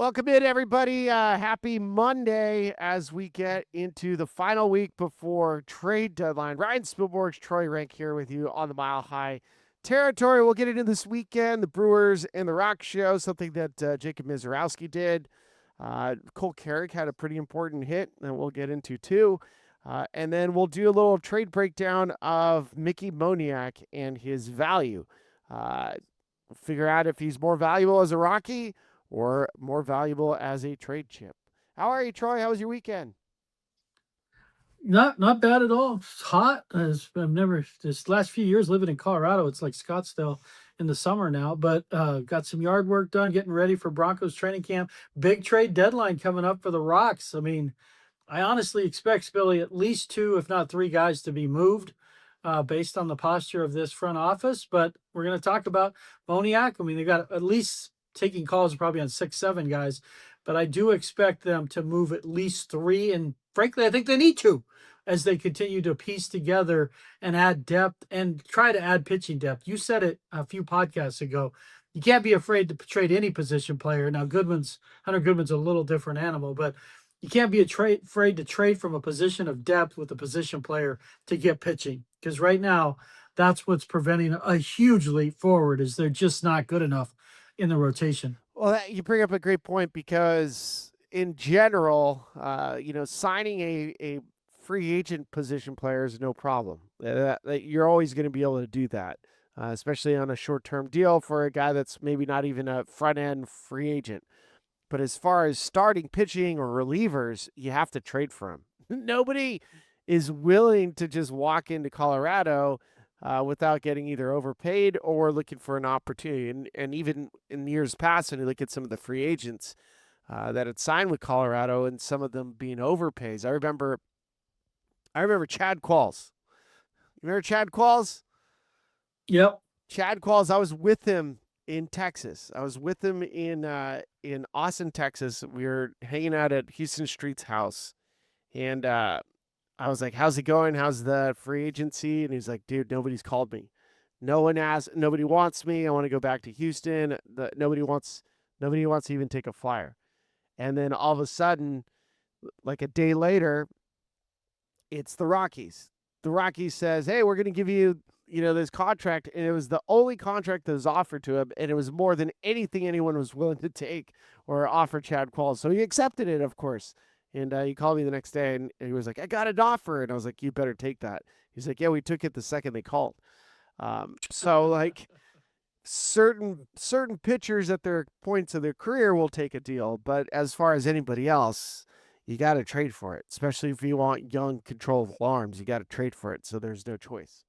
Welcome in, everybody. Happy Monday as we get into the final week before trade deadline. Ryan Spilborghs, Troy Renck here with you on the Mile High territory. We'll get into this weekend, the Brewers and the Rock show, something that Jacob Miserowski did. Cole Carrick had a pretty important hit that we'll get into too. And then we'll do a little trade breakdown of Mickey Moniak and his value. Figure out if he's more valuable as a Rocky or more valuable as a trade chip. How are you, Troy? How was your weekend? Not bad at all. It's hot. I've never this last few years living in Colorado. It's like Scottsdale in the summer now. But got some yard work done, getting ready for Broncos training camp. Big trade deadline coming up for the Rocks. I mean, I honestly expect Billy at least two, if not three, guys to be moved, based on the posture of this front office. But we're going to talk about Moniak. I mean, they got at least taking calls probably on 6, 7 guys, but I do expect them to move at least three. And frankly, I think they need to as they continue to piece together and add depth and try to add pitching depth. You said it a few podcasts ago. You can't be afraid to trade any position player. Now, Hunter Goodman's a little different animal, but you can't be afraid to trade from a position of depth with a position player to get pitching. Because right now, that's what's preventing a huge leap forward is they're just not good enough in the rotation. Well, you bring up a great point because in general, signing a free agent position player is no problem. You're always going to be able to do that, especially on a short-term deal for a guy that's maybe not even a front-end free agent. But as far as starting pitching or relievers, you have to trade for them. Nobody is willing to just walk into Colorado without getting either overpaid or looking for an opportunity. And even in years past, when you look at some of the free agents that had signed with Colorado and some of them being overpays, I remember Chad Qualls. You remember Chad Qualls? Yep. Chad Qualls. I was with him in Texas. I was with him in Austin, Texas. We were hanging out at Houston Street's house, and I was like, "How's it going? How's the free agency?" And he's like, "Dude, nobody's called me. No one asked. Nobody wants me. I want to go back to Houston. Nobody wants to even take a flyer." And then all of a sudden, like a day later, it's the Rockies. The Rockies says, "Hey, we're going to give you, this contract," and it was the only contract that was offered to him, and it was more than anything anyone was willing to take or offer Chad Qualls. So he accepted it, of course. And he called me the next day, and he was like, "I got an offer," and I was like, "You better take that." He's like, "Yeah, we took it the second they called." So like certain pitchers at their points of their career will take a deal, but as far as anybody else, you got to trade for it, especially if you want young, controllable arms. You got to trade for it, so there's no choice.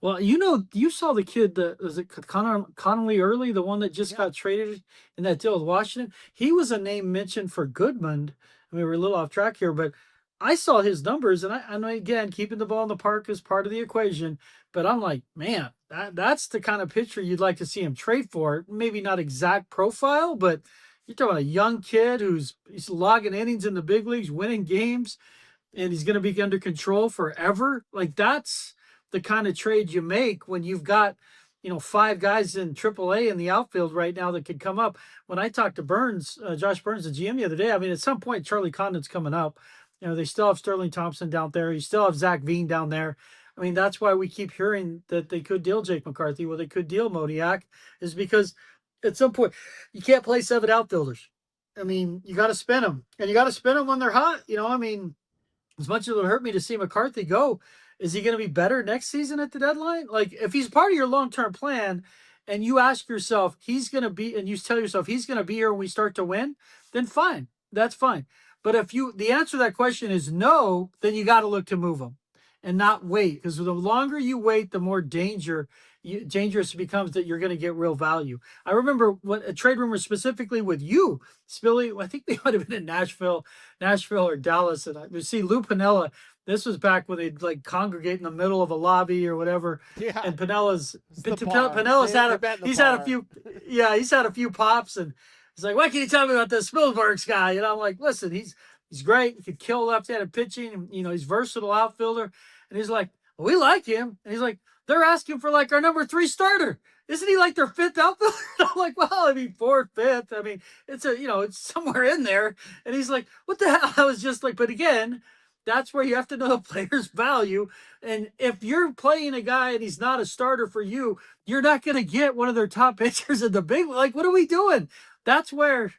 Well, you saw the kid that was it Connolly Early, the one that just got traded in that deal with Washington. He was a name mentioned for Goodman. I mean, we're a little off track here, but I saw his numbers, and I know again keeping the ball in the park is part of the equation. But I'm like, man, that's the kind of pitcher you'd like to see him trade for. Maybe not exact profile, but you're talking about a young kid he's logging innings in the big leagues, winning games, and he's going to be under control forever. Like that's the kind of trade you make when you've got, 5 guys in AAA in the outfield right now that could come up. When I talked to Josh Burns, the GM, the other day, I mean, at some point, Charlie Condon's coming up. They still have Sterling Thompson down there. You still have Zach Veen down there. I mean, that's why we keep hearing that they could deal Jake McCarthy, well, they could deal Moniak, is because at some point, you can't play 7 outfielders. I mean, you got to spin them, and you got to spin them when they're hot. I mean, as much as it would hurt me to see McCarthy go, is he going to be better next season at the deadline? Like, if he's part of your long-term plan and you ask yourself, he's going to be, and you tell yourself he's going to be here when we start to win, then fine. That's fine. But if the answer to that question is no, then you got to look to move him and not wait. Because the longer you wait, the more dangerous it becomes that you're going to get real value. I remember what a trade rumor specifically with you, Spilly. I think they might have been in Nashville or Dallas, and I see Lou Piniella. This was back when they'd like congregate in the middle of a lobby or whatever. Yeah. And Pinella's had a few pops, and he's like, "What can you tell me about this Spilborghs guy?" And I'm like, "Listen, he's great. He could kill left-handed pitching. And, he's versatile outfielder." And he's like, "We like him." And he's like, "They're asking for like our number 3 starter." isn't he like their fifth outfielder? I'm like, well, I mean, fourth, fifth. I mean, it's it's somewhere in there. And he's like, what the hell? I was just like, but again, that's where you have to know the player's value. And if you're playing a guy and he's not a starter for you, you're not going to get one of their top pitchers in the big. Like, what are we doing? That's where,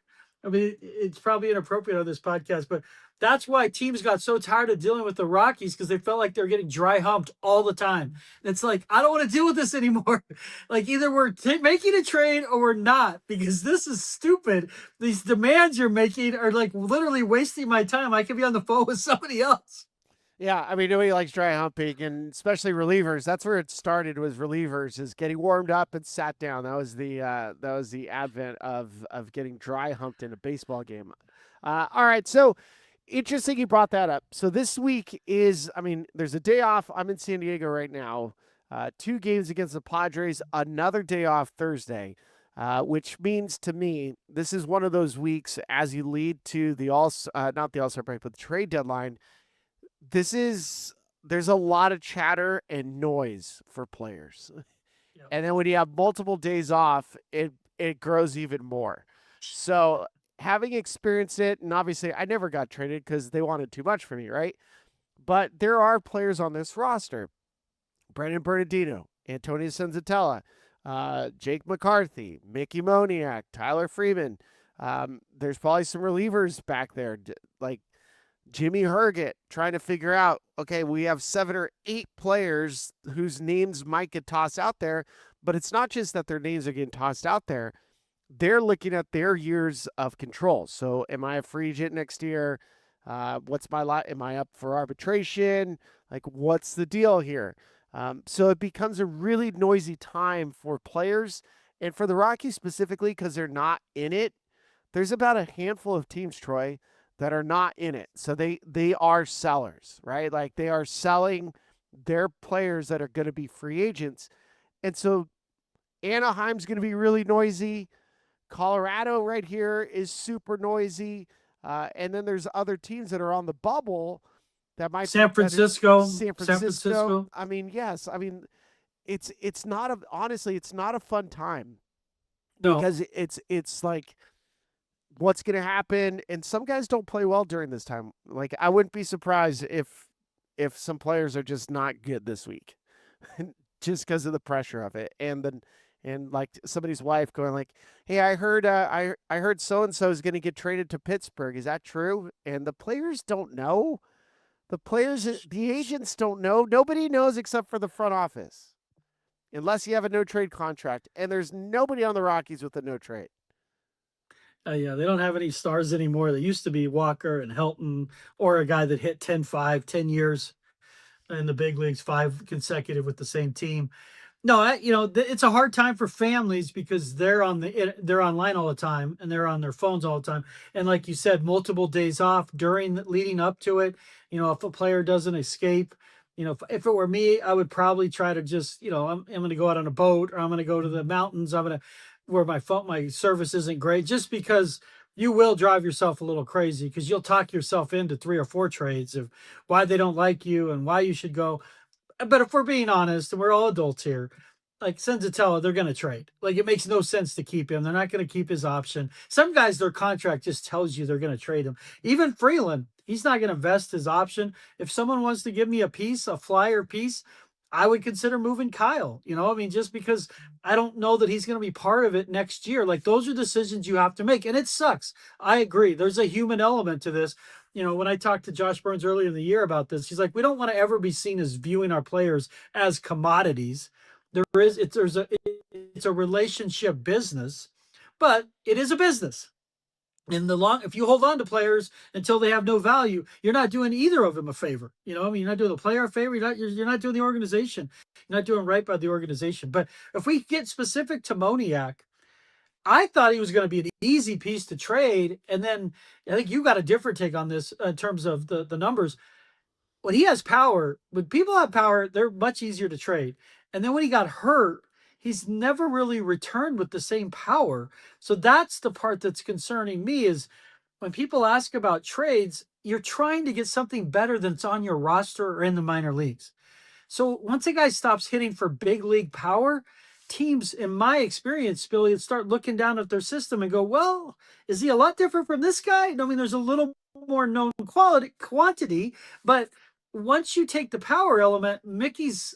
I mean, it's probably inappropriate on this podcast, but that's why teams got so tired of dealing with the Rockies, because they felt like they're getting dry humped all the time. It's like, I don't want to deal with this anymore. Like, either we're making a trade or we're not, because this is stupid. These demands you're making are like literally wasting my time. I could be on the phone with somebody else. Yeah, I mean, nobody likes dry humping, and especially relievers. That's where it started. Was relievers is getting warmed up and sat down. That was the advent of getting dry humped in a baseball game. All right, so interesting you brought that up. So this week is, I mean, there's a day off. I'm in San Diego right now. 2 games against the Padres. Another day off Thursday. Which means to me, this is one of those weeks as you lead to the not the All-Star break, but the trade deadline. There's a lot of chatter and noise for players. Yep. And then when you have multiple days off, it grows even more. So having experienced it, and obviously I never got traded because they wanted too much for me, right? But there are players on this roster: Brendan Bernardino, Antonio Senzatella, Jake McCarthy, Mickey Moniak, Tyler Freeman. There's probably some relievers back there, like Jimmy Herget, trying to figure out, okay, we have 7 or 8 players whose names might get tossed out there, but it's not just that their names are getting tossed out there. They're looking at their years of control. So am I a free agent next year? What's my lot? Am I up for arbitration? Like, what's the deal here? So it becomes a really noisy time for players, and for the Rockies specifically, because they're not in it. There's about a handful of teams, Troy, that are not in it. So they are sellers, right? Like, they are selling their players that are going to be free agents. And so Anaheim's going to be really noisy. Colorado right here is super noisy. And then there's other teams that are on the bubble that might San Francisco. San San Francisco. Francisco. I mean, yes. I mean, it's not honestly, it's not a fun time No. because it's like, what's going to happen, and some guys don't play well during this time. Like, I wouldn't be surprised if some players are just not good this week just because of the pressure of it, and like somebody's wife going like, hey, I heard I heard so and so is going to get traded to Pittsburgh, is that true? And the players don't know. The agents don't know. Nobody knows except for the front office, unless you have a no trade contract, and there's nobody on the Rockies with a no trade. Yeah, they don't have any stars anymore. They used to be Walker and Helton, or a guy that hit 10-5, 10 years in the big leagues, 5 consecutive with the same team. No, it's a hard time for families because they're online all the time and they're on their phones all the time. And like you said, multiple days off leading up to it. If a player doesn't escape, if it were me, I would probably try to just, I'm going to go out on a boat, or I'm going to go to the mountains. I'm going to where my service isn't great, just because you will drive yourself a little crazy, because you'll talk yourself into 3 or 4 trades of why they don't like you and why you should go. But if we're being honest, and we're all adults here, like Senzatella, they're going to trade. Like, it makes no sense to keep him. They're not going to keep his option. Some guys, their contract just tells you they're going to trade him. Even Freeland, he's not going to vest his option. If someone wants to give me a flyer piece, I would consider moving Kyle. I mean, just because I don't know that he's going to be part of it next year. Like, those are decisions you have to make. And it sucks. I agree. There's a human element to this. When I talked to Josh Burns earlier in the year about this, he's like, we don't want to ever be seen as viewing our players as commodities. It's a relationship business, but it is a business. If you hold on to players until they have no value, you're not doing either of them a favor. I mean, you're not doing the player a favor. You're not doing the organization. You're not doing right by the organization. But if we get specific to Moniak, I thought he was going to be an easy piece to trade. And then I think you got a different take on this in terms of the numbers. When he has power, when people have power, they're much easier to trade. And then when he got hurt, he's never really returned with the same power. So that's the part that's concerning me, is when people ask about trades, you're trying to get something better than's on your roster or in the minor leagues. So once a guy stops hitting for big league power, teams, in my experience, Billy, start looking down at their system and go, well, is he a lot different from this guy? I mean, there's a little more known quantity, but once you take the power element, Mickey's,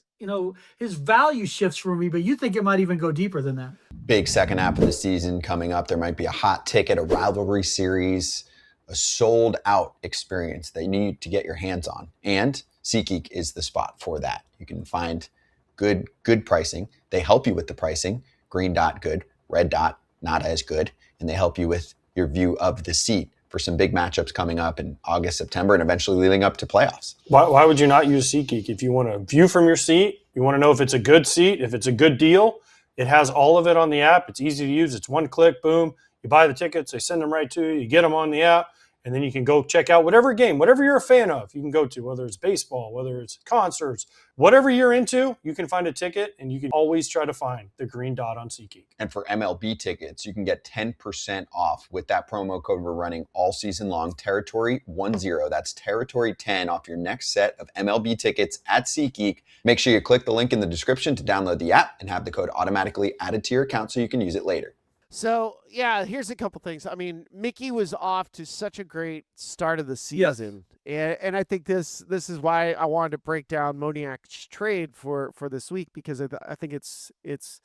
his value shifts for me, but you think it might even go deeper than that. Big second half of the season coming up. There might be a hot ticket, a rivalry series, a sold out experience that you need to get your hands on. And SeatGeek is the spot for that. You can find good pricing. They help you with the pricing. Green dot, good. Red dot, not as good. And they help you with your view of the seat for some big matchups coming up in August, September, and eventually leading up to playoffs. Why would you not use SeatGeek? If you want to view from your seat, you want to know if it's a good seat, if it's a good deal, it has all of it on the app. It's easy to use. It's one click, boom. You buy the tickets, they send them right to you. You get them on the app, and then you can go check out whatever game, whatever you're a fan of, you can go to, whether it's baseball, whether it's concerts, whatever you're into, you can find a ticket, and you can always try to find the green dot on SeatGeek. And for MLB tickets, you can get 10% off with that promo code we're running all season long, Territory10. That's Territory10 off your next set of MLB tickets at SeatGeek. Make sure you click the link in the description to download the app and have the code automatically added to your account so you can use it later. So, yeah, here's a couple things. I mean, Mickey was off to such a great start of the season. Yes. And I think this is why I wanted to break down Moniak's trade for this week, because I think it's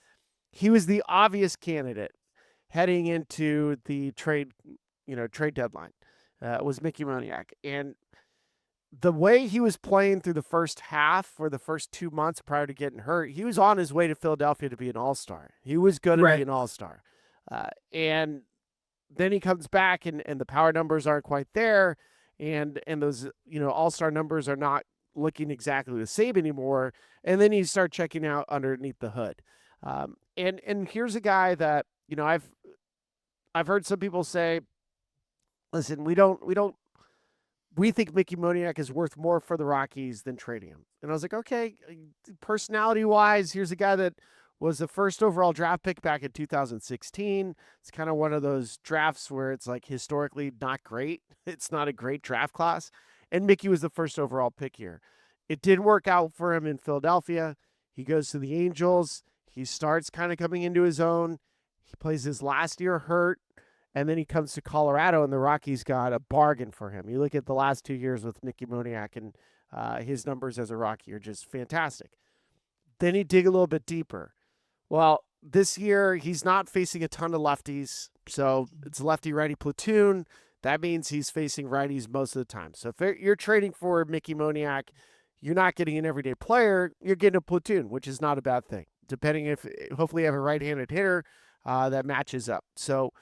he was the obvious candidate heading into the trade deadline. Was Mickey Moniak. And the way he was playing through the first half for the first 2 months prior to getting hurt, he was on his way to Philadelphia to be an all-star. He was going to be an all-star. And then he comes back and the power numbers aren't quite there. And those, all-star numbers are not looking exactly the same anymore. And then you start checking out underneath the hood. And here's a guy that, I've heard some people say, listen, we think Mickey Moniak is worth more for the Rockies than trading him. And I was like, okay, personality-wise, here's a guy that was the first overall draft pick back in 2016. It's kind of one of those drafts where it's like historically not great. It's not a great draft class. And Mickey was the first overall pick here. It didn't work out for him in Philadelphia. He goes to the Angels. He starts kind of coming into his own. He plays his last year hurt. And then he comes to Colorado, and the Rockies got a bargain for him. You look at the last 2 years with Mickey Moniak, and his numbers as a Rocky are just fantastic. Then you dig a little bit deeper. Well, this year he's not facing a ton of lefties, so it's a lefty-righty platoon. That means he's facing righties most of the time. So if you're trading for Mickey Moniak, you're not getting an everyday player. You're getting a platoon, which is not a bad thing, depending if hopefully you have a right-handed hitter that matches up. So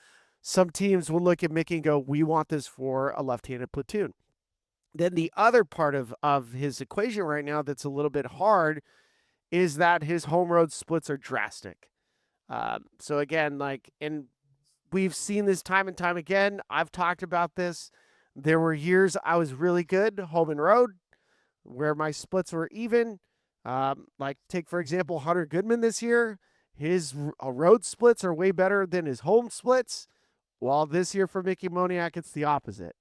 some teams will look at Mickey and go, we want this for a left-handed platoon. Then the other part of his equation right now that's a little bit hard is that his home road splits are drastic. So again, and we've seen this time and time again. I've talked about this. There were years I was really good home and road where my splits were even. Take, for example, Hunter Goodman this year. His road splits are way better than his home splits. While this year for Mickey Moniak, it's the opposite.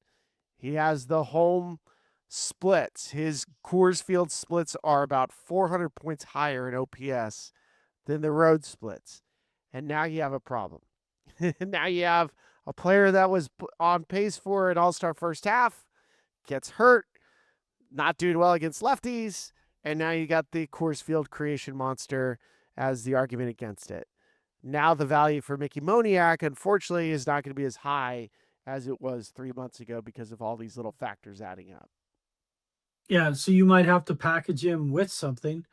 He has the home splits. His Coors Field splits are about 400 points higher in OPS than the road splits. And now you have a problem. Now you have a player that was on pace for an all-star first half, gets hurt, not doing well against lefties, and now you got the Coors Field creation monster as the argument against it. Now the value for Mickey Moniak, unfortunately, is not going to be as high as it was 3 months ago because of all these little factors adding up. Yeah, so you might have to package him with something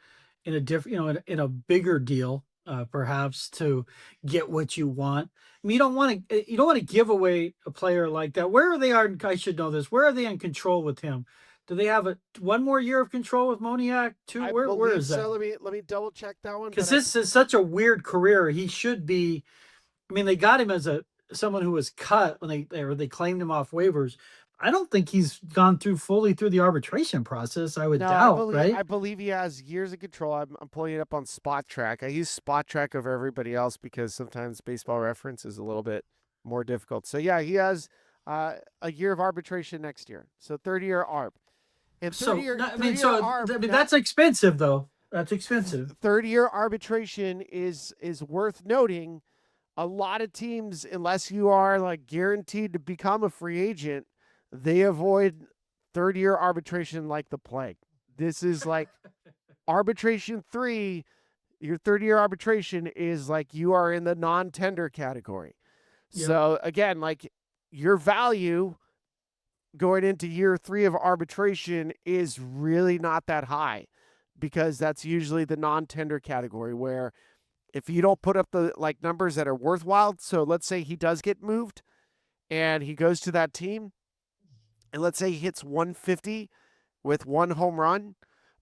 in a different, in a bigger deal, perhaps, to get what you want. I mean, you don't want to give away a player like that. Where are they? I should know this. Where are they in control with him? Do they have one more year of control with Moniak too? Where is that? So let me double check that one. Because this is such a weird career. He should be. I mean, they got him as someone who was cut when they claimed him off waivers. I don't think he's gone fully through the arbitration process. I would doubt, right? I believe he has years of control. I'm pulling it up on Spot Track. I use Spot Track over everybody else because sometimes Baseball Reference is a little bit more difficult. So yeah, he has a year of arbitration next year. So 30-year arb. And 30-year that's expensive though. That's expensive. Third-year arbitration is worth noting. A lot of teams, unless you are like guaranteed to become a free agent, they avoid third-year arbitration like the plague. This is like arbitration 3. Your third-year arbitration is like you are in the non-tender category. Yep. So again, like your value going into year 3 of arbitration is really not that high, because that's usually the non-tender category, where if you don't put up the like numbers that are worthwhile, so let's say he does get moved and he goes to that team, and let's say he hits 150 with 1 home run,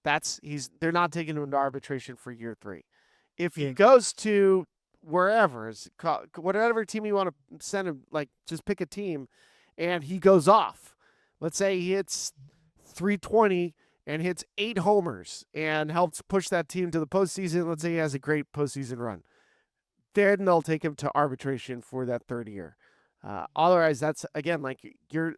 they're not taking him into arbitration for year 3. If he goes to wherever, whatever team you want to send him, like just pick a team, and he goes off. Let's say he hits 320 and hits 8 homers and helps push that team to the postseason. Let's say he has a great postseason run. Then they'll take him to arbitration for that third year. Otherwise, that's, again, like we're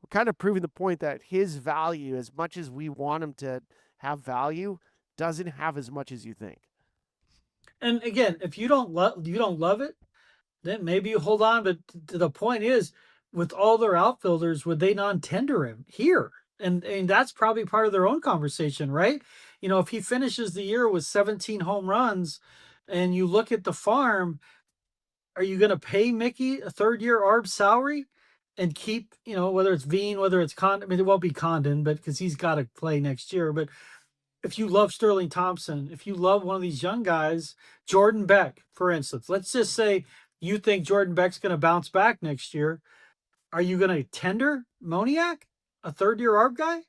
kind of proving the point that his value, as much as we want him to have value, doesn't have as much as you think. And again, if you don't love it, then maybe you hold on. But the point is, with all their outfielders, would they non-tender him here? And that's probably part of their own conversation, right? You know, if he finishes the year with 17 home runs, and you look at the farm, are you going to pay Mickey a third-year ARB salary and keep, you know, whether it's Veen, whether it's Condon? I mean, it won't be Condon, but because he's got to play next year. But if you love Sterling Thompson, if you love one of these young guys, Jordan Beck, for instance, let's just say you think Jordan Beck's going to bounce back next year. Are you going to tender Moniak, a third-year ARB guy?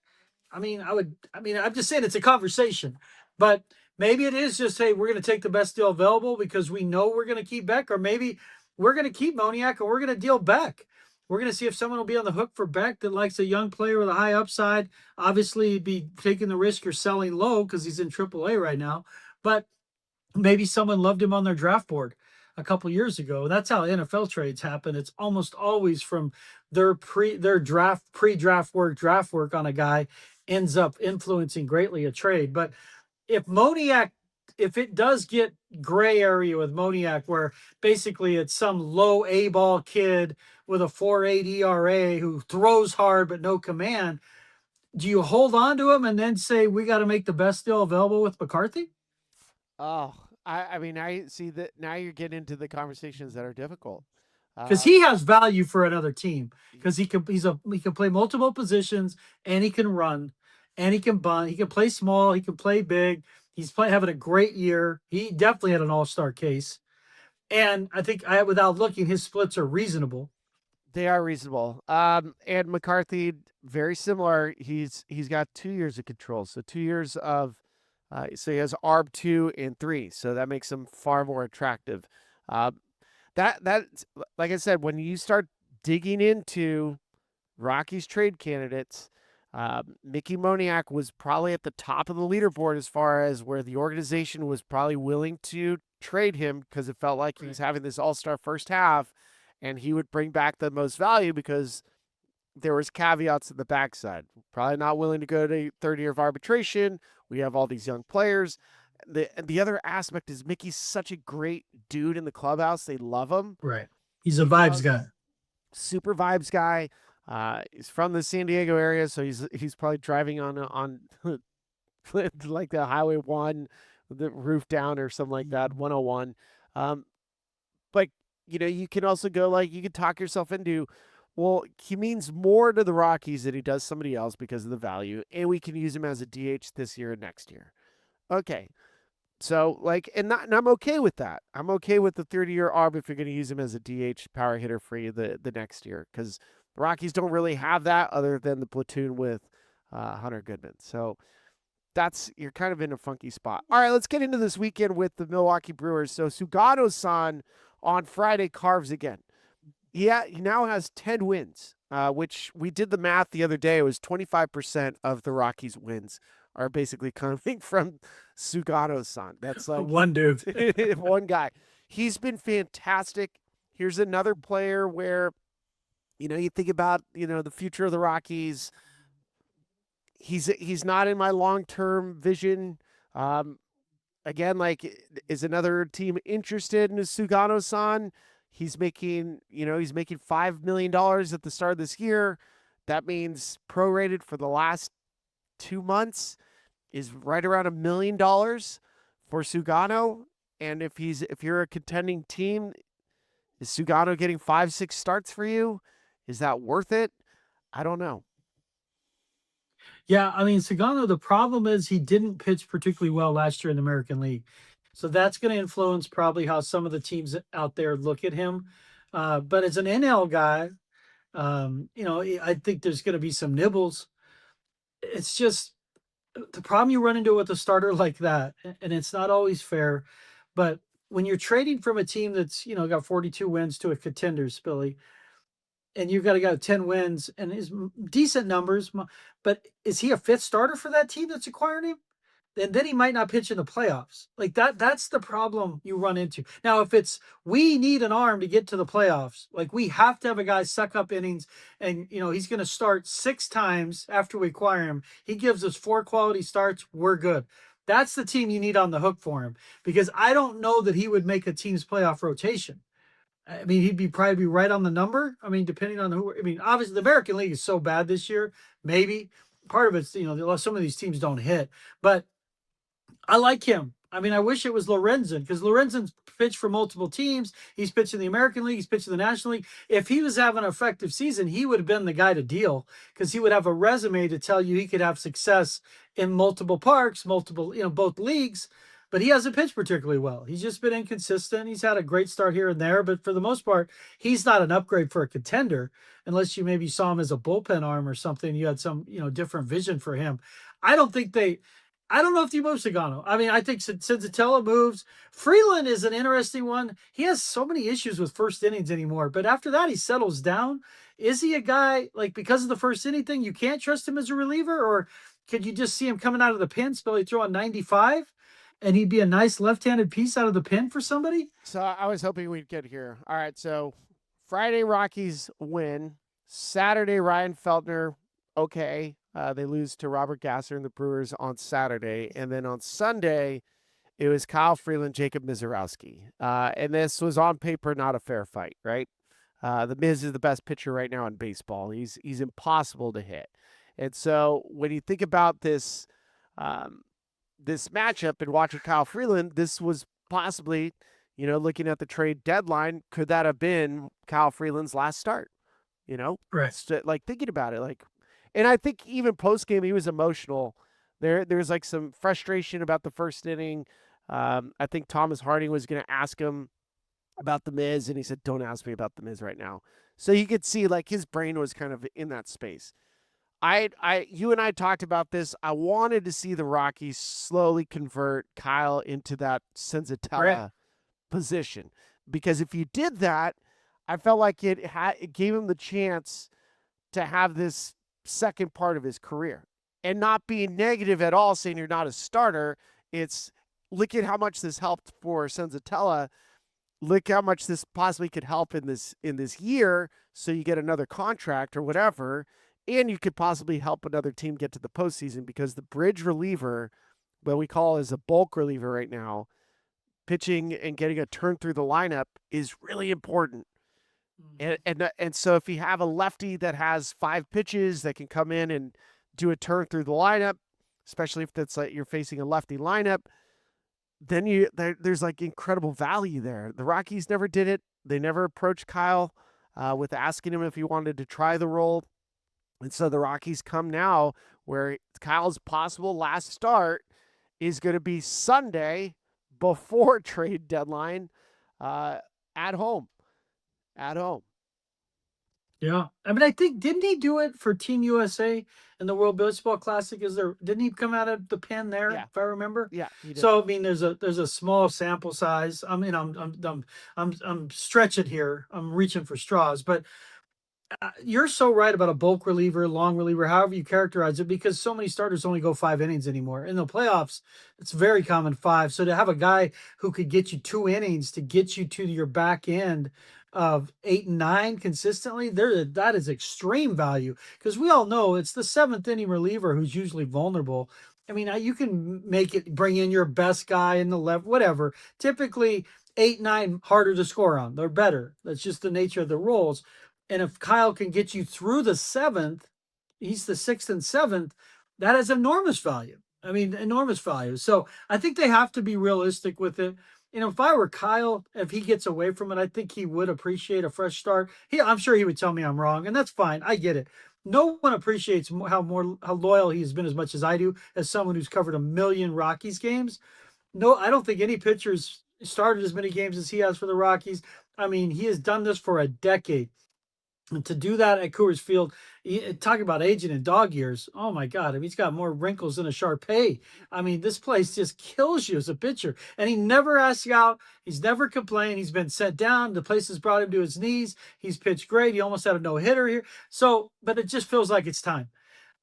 I'm just saying it's a conversation, but maybe it is just, hey, we're going to take the best deal available because we know we're going to keep Beck, or maybe we're going to keep Moniak and we're going to deal Beck. We're going to see if someone will be on the hook for Beck that likes a young player with a high upside. Obviously, be taking the risk you're selling low because he's in AAA right now, but maybe someone loved him on their draft board a couple years ago. That's how NFL trades happen. It's almost always from their pre-draft work on a guy ends up influencing greatly a trade. But if it does get gray area with Moniak, where basically it's some low A-ball kid with a 4.8 ERA who throws hard but no command, do you hold on to him and then say we got to make the best deal available with McCarthy? Oh, I mean, I see that now you're getting into the conversations that are difficult. Because he has value for another team. Because he can play multiple positions, and he can run, and he can bunt. He can play small. He can play big. He's having a great year. He definitely had an all-star case. And I think without looking, his splits are reasonable. They are reasonable. And McCarthy, very similar. He's got 2 years of control. So 2 years of so he has ARB 2 and 3. So that makes him far more attractive. That like I said, when you start digging into Rockies trade candidates, Mickey Moniak was probably at the top of the leaderboard as far as where the organization was probably willing to trade him, because it felt like he was having this all-star first half and he would bring back the most value, because there was caveats at the backside. Probably not willing to go to third year of arbitration. We have all these young players. The other aspect is Mickey's such a great dude in the clubhouse. They love him. Right. He's a vibes guy. Super vibes guy. He's from the San Diego area, so he's probably driving on like the Highway 1, the roof down or something like that, 101. But you can also go, like, you can talk yourself into, well, he means more to the Rockies than he does somebody else because of the value, and we can use him as a DH this year and next year. Okay. So, like, and I'm okay with that. I'm okay with the 30-year ARB if you're going to use him as a DH power hitter free the next year, because the Rockies don't really have that other than the platoon with Hunter Goodman. So you're kind of in a funky spot. All right, let's get into this weekend with the Milwaukee Brewers. So Sugano-san on Friday carves again. He now has 10 wins, which we did the math the other day. It was 25% of the Rockies' wins are basically coming from Sugano-san. That's like one dude, one guy. He's been fantastic. Here's another player where, you think about, the future of the Rockies. He's not in my long-term vision. Um, Again, like, is another team interested in Sugano-san? He's making, he's making $5 million at the start of this year. That means prorated for the last 2 months is right around $1 million for Sugano. And if you're a contending team, is Sugano getting 5-6 starts for you? Is that worth it? I don't know. Yeah, I mean, Sagano, the problem is he didn't pitch particularly well last year in the American League. So that's going to influence probably how some of the teams out there look at him. But as an NL guy, I think there's going to be some nibbles. It's just the problem you run into with a starter like that, and it's not always fair. But when you're trading from a team that's, got 42 wins to a contenders, Billy, and you've got a guy with 10 wins and his decent numbers, but is he a fifth starter for that team that's acquiring him? And then he might not pitch in the playoffs. Like that's the problem you run into. Now, if it's we need an arm to get to the playoffs, like we have to have a guy suck up innings and he's gonna start 6 times after we acquire him. He gives us 4 quality starts, we're good. That's the team you need on the hook for him because I don't know that he would make a team's playoff rotation. I mean, he'd probably be right on the number. I mean, depending on who. I mean, obviously, the American League is so bad this year. Maybe part of it's some of these teams don't hit, but I like him. I mean, I wish it was Lorenzen because Lorenzen's pitched for multiple teams. He's pitched in the American League. He's pitched in the National League. If he was having an effective season, he would have been the guy to deal because he would have a resume to tell you he could have success in multiple parks, multiple, both leagues. But he hasn't pitched particularly well. He's just been inconsistent. He's had a great start here and there, but for the most part, he's not an upgrade for a contender unless you maybe saw him as a bullpen arm or something. You had some, different vision for him. I don't think they I don't know if you move Sagano. I mean, I think Senzatella moves. Freeland is an interesting one. He has so many issues with first innings anymore, but after that, he settles down. Is he a guy, like, because of the first inning thing, you can't trust him as a reliever? Or could you just see him coming out of the pen, Spilly throwing 95, and he'd be a nice left-handed piece out of the pen for somebody? So I was hoping we'd get here. All right, so Friday Rockies win. Saturday Ryan Feltner, okay. They lose to Robert Gasser and the Brewers on Saturday. And then on Sunday, it was Kyle Freeland, Jacob Miserowski. And this was on paper not a fair fight, right? The Miz is the best pitcher right now in baseball. He's impossible to hit. And so when you think about this this matchup and watching Kyle Freeland, this was possibly, looking at the trade deadline, could that have been Kyle Freeland's last start? Right. Like thinking about it, like, and I think even post game he was emotional. There's like some frustration about the first inning. I think Thomas Harding was going to ask him about the Miz, and he said, "Don't ask me about the Miz right now." So you could see like his brain was kind of in that space. You and I talked about this. I wanted to see the Rockies slowly convert Kyle into that Senzatella position because if you did that, I felt like it gave him the chance to have this second part of his career and not being negative at all, saying you're not a starter. It's look at how much this helped for Senzatella. Look how much this possibly could help in this year, so you get another contract or whatever, and you could possibly help another team get to the postseason because the bridge reliever, what we call as a bulk reliever right now, pitching and getting a turn through the lineup is really important. And so if you have a lefty that has 5 pitches that can come in and do a turn through the lineup, especially if that's like you're facing a lefty lineup, then there's like incredible value there. The Rockies never did it. They never approached Kyle with asking him if he wanted to try the role. And so the Rockies come now where Kyle's possible last start is going to be Sunday before trade deadline at home. At home. Yeah. I mean, I think, didn't he do it for Team USA in the World Baseball Classic? Didn't he come out of the pen there, Yeah. if I remember? Yeah. He did. So, I mean, there's a small sample size. I mean, I'm stretching here. I'm reaching for straws, but you're so right about a bulk reliever, long reliever, however you characterize it, because so many starters only go 5 innings anymore. In the playoffs, it's very common 5. So to have a guy who could get you 2 innings to get you to your back end of 8 and 9 consistently, that is extreme value because we all know it's the 7th inning reliever who's usually vulnerable. I mean, you can bring in your best guy in the left, whatever. Typically, 8, 9 harder to score on. They're better. That's just the nature of the roles. And if Kyle can get you through the 7th, he's the 6th and 7th, that has enormous value. I mean, enormous value. So I think they have to be realistic with it. If I were Kyle, if he gets away from it, I think he would appreciate a fresh start. I'm sure he would tell me I'm wrong, and that's fine. I get it. No one appreciates how loyal he's been as much as I do, as someone who's covered a million Rockies games. No, I don't think any pitcher's started as many games as he has for the Rockies. I mean, he has done this for a decade. And to do that at Coors Field, talk about aging in dog years. Oh my God. I mean, he's got more wrinkles than a Shar-Pei. I mean, this place just kills you as a pitcher. And he never asks you out. He's never complained. He's been sent down. The place has brought him to his knees. He's pitched great. He almost had a no-hitter here. So, but it just feels like it's time.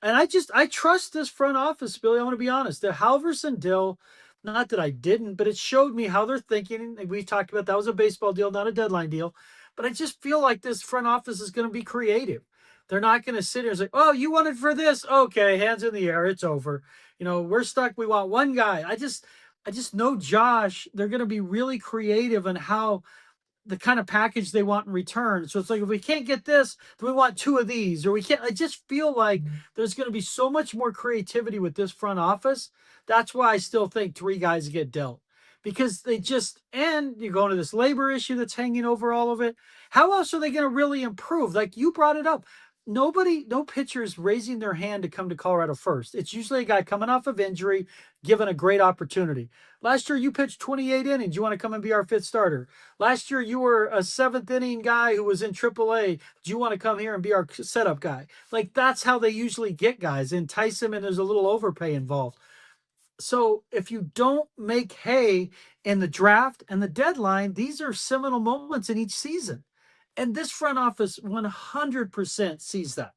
And I trust this front office, Billy. I want to be honest. The Halverson deal, not that I didn't, but it showed me how they're thinking. We talked about that was a baseball deal, not a deadline deal. But I just feel like this front office is going to be creative. They're not going to sit here and say, oh, you wanted for this? Okay, hands in the air. It's over. We're stuck. We want one guy. I just know Josh. They're going to be really creative in how the kind of package they want in return. So it's like, if we can't get this, then we want 2 of these, or we can't. I just feel like there's going to be so much more creativity with this front office. That's why I still think 3 guys get dealt. Because and you go into this labor issue that's hanging over all of it. How else are they going to really improve? Like you brought it up. No pitcher is raising their hand to come to Colorado first. It's usually a guy coming off of injury, given a great opportunity. Last year, you pitched 28 innings. You want to come and be our 5th starter. Last year, you were a 7th inning guy who was in AAA. Do you want to come here and be our setup guy? Like, that's how they usually get guys, entice them, and there's a little overpay involved. So if you don't make hay in the draft and the deadline, these are seminal moments in each season. And this front office 100% sees that.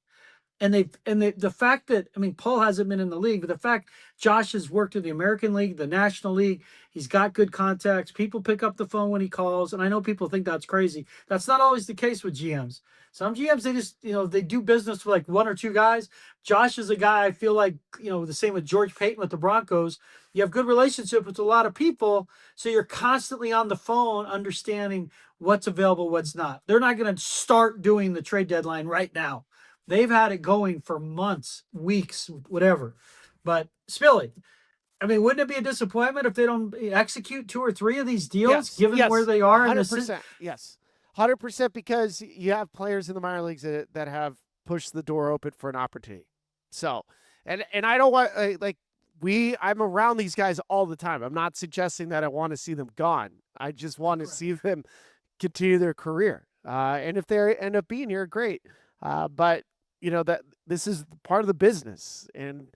And the fact that, I mean, Paul hasn't been in the league, but the fact Josh has worked in the American League, the National League, he's got good contacts. People pick up the phone when he calls. And I know people think that's crazy. That's not always the case with GMs. Some GMs, they just, they do business with like 1 or 2 guys. Josh is a guy, I feel like, the same with George Payton with the Broncos. You have good relationship with a lot of people. So you're constantly on the phone understanding what's available, what's not. They're not going to start doing the trade deadline right now. They've had it going for months, weeks, whatever. But Spilly, I mean, wouldn't it be a disappointment if they don't execute 2 or 3 of these deals, given where they are? 100%. Yes. 100%, because you have players in the minor leagues that have pushed the door open for an opportunity. So, and I don't want, I'm around these guys all the time. I'm not suggesting that I want to see them gone. I just want to see them continue their career. And if they end up being here, great. But that this is part of the business, and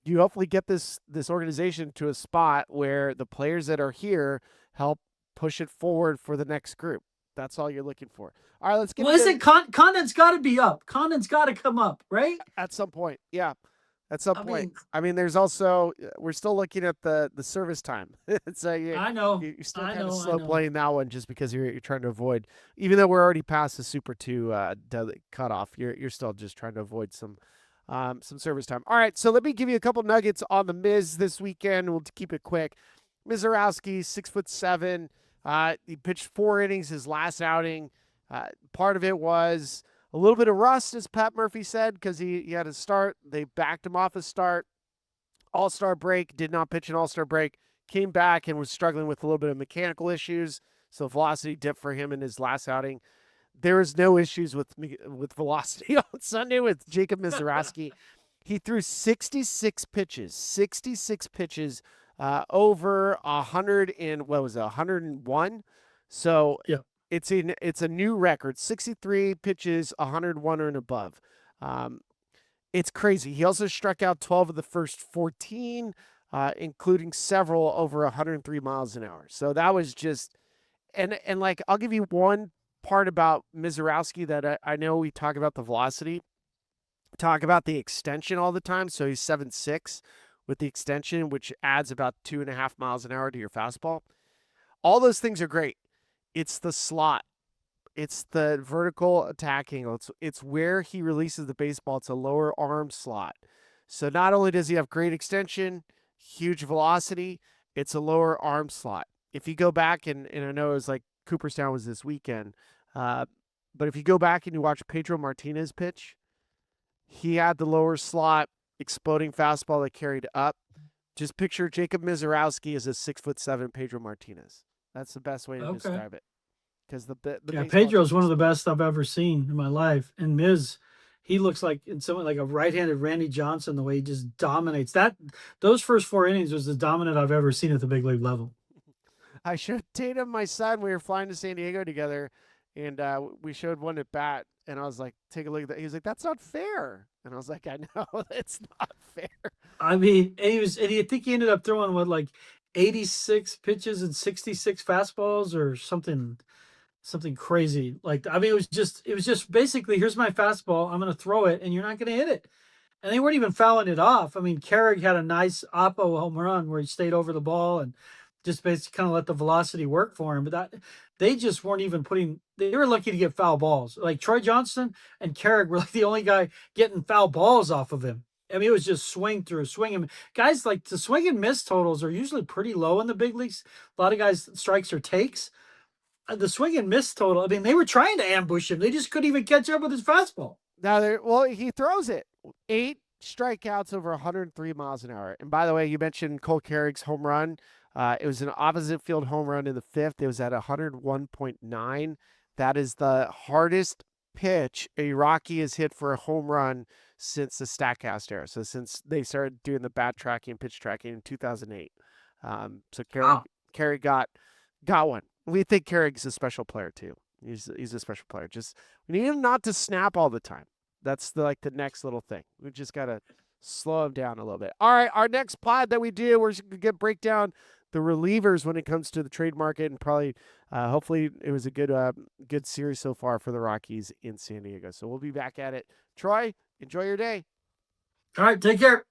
you hopefully get this organization to a spot where the players that are here help push it forward for the next group. That's all you're looking for. All right, let's get. Well, isn't Condon's got to be up? Condon's got to come up, right? At some point, yeah. At some point. I mean, there's also, we're still looking at the service time. So I know. You're still kind of slow playing that one just because you're trying to avoid, even though we're already past the Super 2 cutoff, you're still just trying to avoid some service time. All right, so let me give you a couple nuggets on the Miz this weekend. We'll keep it quick. Miserowski, 6'7". He pitched 4 innings his last outing. Part of it was a little bit of rust, as Pat Murphy said, because he had a start. They backed him off a start. All-Star break, did not pitch an All-Star break, came back and was struggling with a little bit of mechanical issues. So velocity dipped for him in his last outing. There was no issues with velocity on Sunday with Jacob Miserowski. He threw 66 pitches, over 100 and 101. So yeah. It's a new record, 63 pitches, 101 and above. It's crazy. He also struck out 12 of the first 14, including several over 103 miles an hour. So that was just, and I'll give you one part about Miserowski that I know we talk about the velocity, talk about the extension all the time. So he's 7'6" with the extension, which adds about 2.5 miles an hour to your fastball. All those things are great. It's the slot. It's the vertical attack angle. It's where he releases the baseball. It's a lower arm slot. So not only does he have great extension, huge velocity. It's a lower arm slot. If you go back and I know it was like Cooperstown was this weekend, but if you go back and you watch Pedro Martinez pitch, he had the lower slot exploding fastball that carried up. Just picture Jacob Miserowski as a 6'7" Pedro Martinez. That's the best way to Okay. describe it. Because the Yeah, baseball Pedro's one of pitch- the best I've ever seen in my life. And Miz, he looks like in someone like a right-handed Randy Johnson, the way he just dominates. Those first 4 innings was the dominant I've ever seen at the big league level. I showed Tatum my son. We were flying to San Diego together, and we showed one at bat. And I was like, "Take a look at that." He was like, "That's not fair." And I was like, "I know, it's not fair." I mean, and I think he ended up throwing what, like 86 pitches and 66 fastballs or something crazy. Like, I mean, it was just basically, here's my fastball, I'm going to throw it and you're not going to hit it. And they weren't even fouling it off. I mean, Carrick had a nice Oppo home run where he stayed over the ball and just basically kind of let the velocity work for him. But they just weren't even they were lucky to get foul balls. Like Troy Johnston and Carrick were like the only guy getting foul balls off of him. I mean, it was just swing through, swing and guys, like the swing and miss totals are usually pretty low in the big leagues. A lot of guys strikes or takes. The swing and miss total, I mean, they were trying to ambush him. They just couldn't even catch up with his fastball. Well, he throws it. 8 strikeouts over 103 miles an hour. And by the way, you mentioned Cole Carrick's home run. It was an opposite field home run in the 5th. It was at 101.9. That is the hardest pitch a Rocky has hit for a home run since the Statcast era. So since they started doing the bat tracking and pitch tracking in 2008. So Carrick got one. We think Carrick's a special player too. He's a special player. Just we need him not to snap all the time. That's the next little thing. We just gotta slow him down a little bit. All right, our next pod that we do, we're gonna break down the relievers when it comes to the trade market, and probably, hopefully, it was a good series so far for the Rockies in San Diego. So we'll be back at it. Troy, enjoy your day. All right, take care.